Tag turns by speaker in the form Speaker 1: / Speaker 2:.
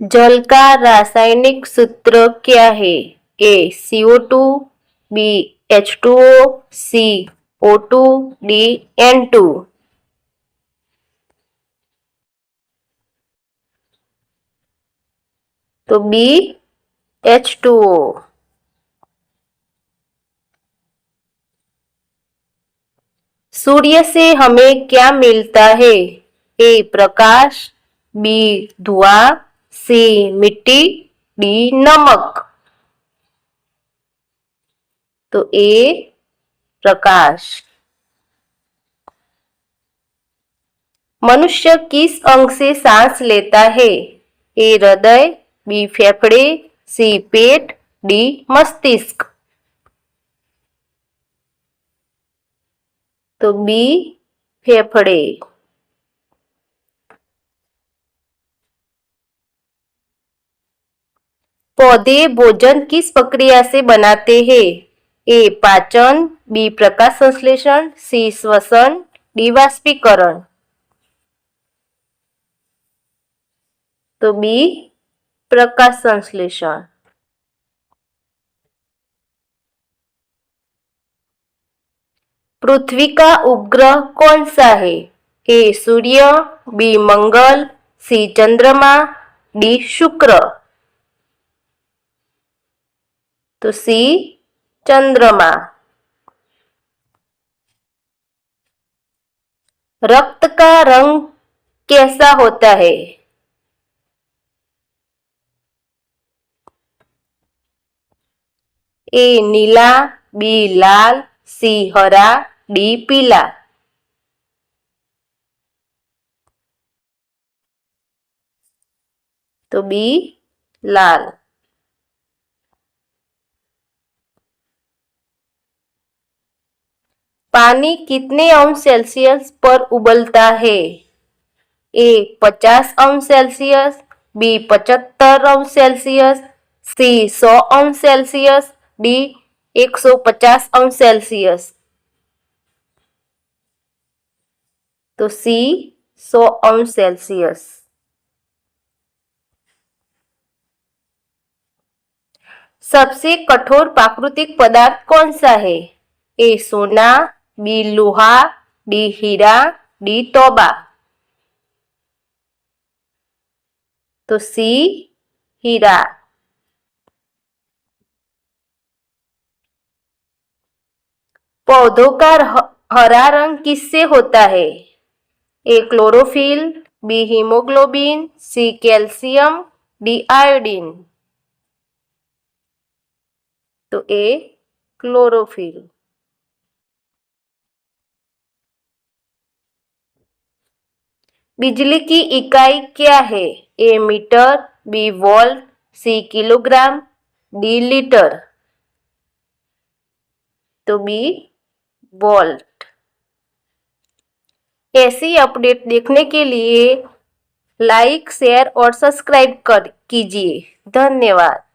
Speaker 1: जल का रासायनिक सूत्र क्या है? ए CO2, बी H2O, सी O2, डी N2। तो बी H2O। सूर्य से हमें क्या मिलता है? ए प्रकाश, बी धुआं, सी मिट्टी, डी नमक। तो ए प्रकाश। मनुष्य किस अंग से सांस लेता है? ए हृदय, बी फेफड़े, सी पेट, डी मस्तिष्क। तो बी फेफड़े। पौधे भोजन किस प्रक्रिया से बनाते हैं? ए पाचन, बी प्रकाश संश्लेषण, सी श्वसन, डी वाष्पीकरण। तो बी प्रकाश संश्लेषण। पृथ्वी का उपग्रह कौन सा है? ए सूर्य, बी मंगल, सी चंद्रमा, डी शुक्र। तो सी चंद्रमा। रक्त का रंग कैसा होता है? ए नीला, बी लाल, सी हरा, डी पीला। तो बी लाल। पानी कितने अंश सेल्सियस पर उबलता है? ए 50 अंश सेल्सियस, बी 75 अंश सेल्सियस, सी 100 अंश सेल्सियस, डी 150 अंश सेल्सियस। तो सी 100 अंश सेल्सियस। सबसे कठोर प्राकृतिक पदार्थ कौन सा है? ए सोना, बी लोहा, डी हीरा, डी तोबा। तो सी हीरा। पौधों का हरा रंग किससे होता है? A chlorophyll, B haemoglobin, C calcium, D iodine. तो ए क्लोरोफिल। बिजली की इकाई क्या है? A metre, B volt, C kilogram, D litre. तो बी वोल्ट। ऐसी अपडेट देखने के लिए लाइक, शेयर और सब्सक्राइब कीजिए। धन्यवाद।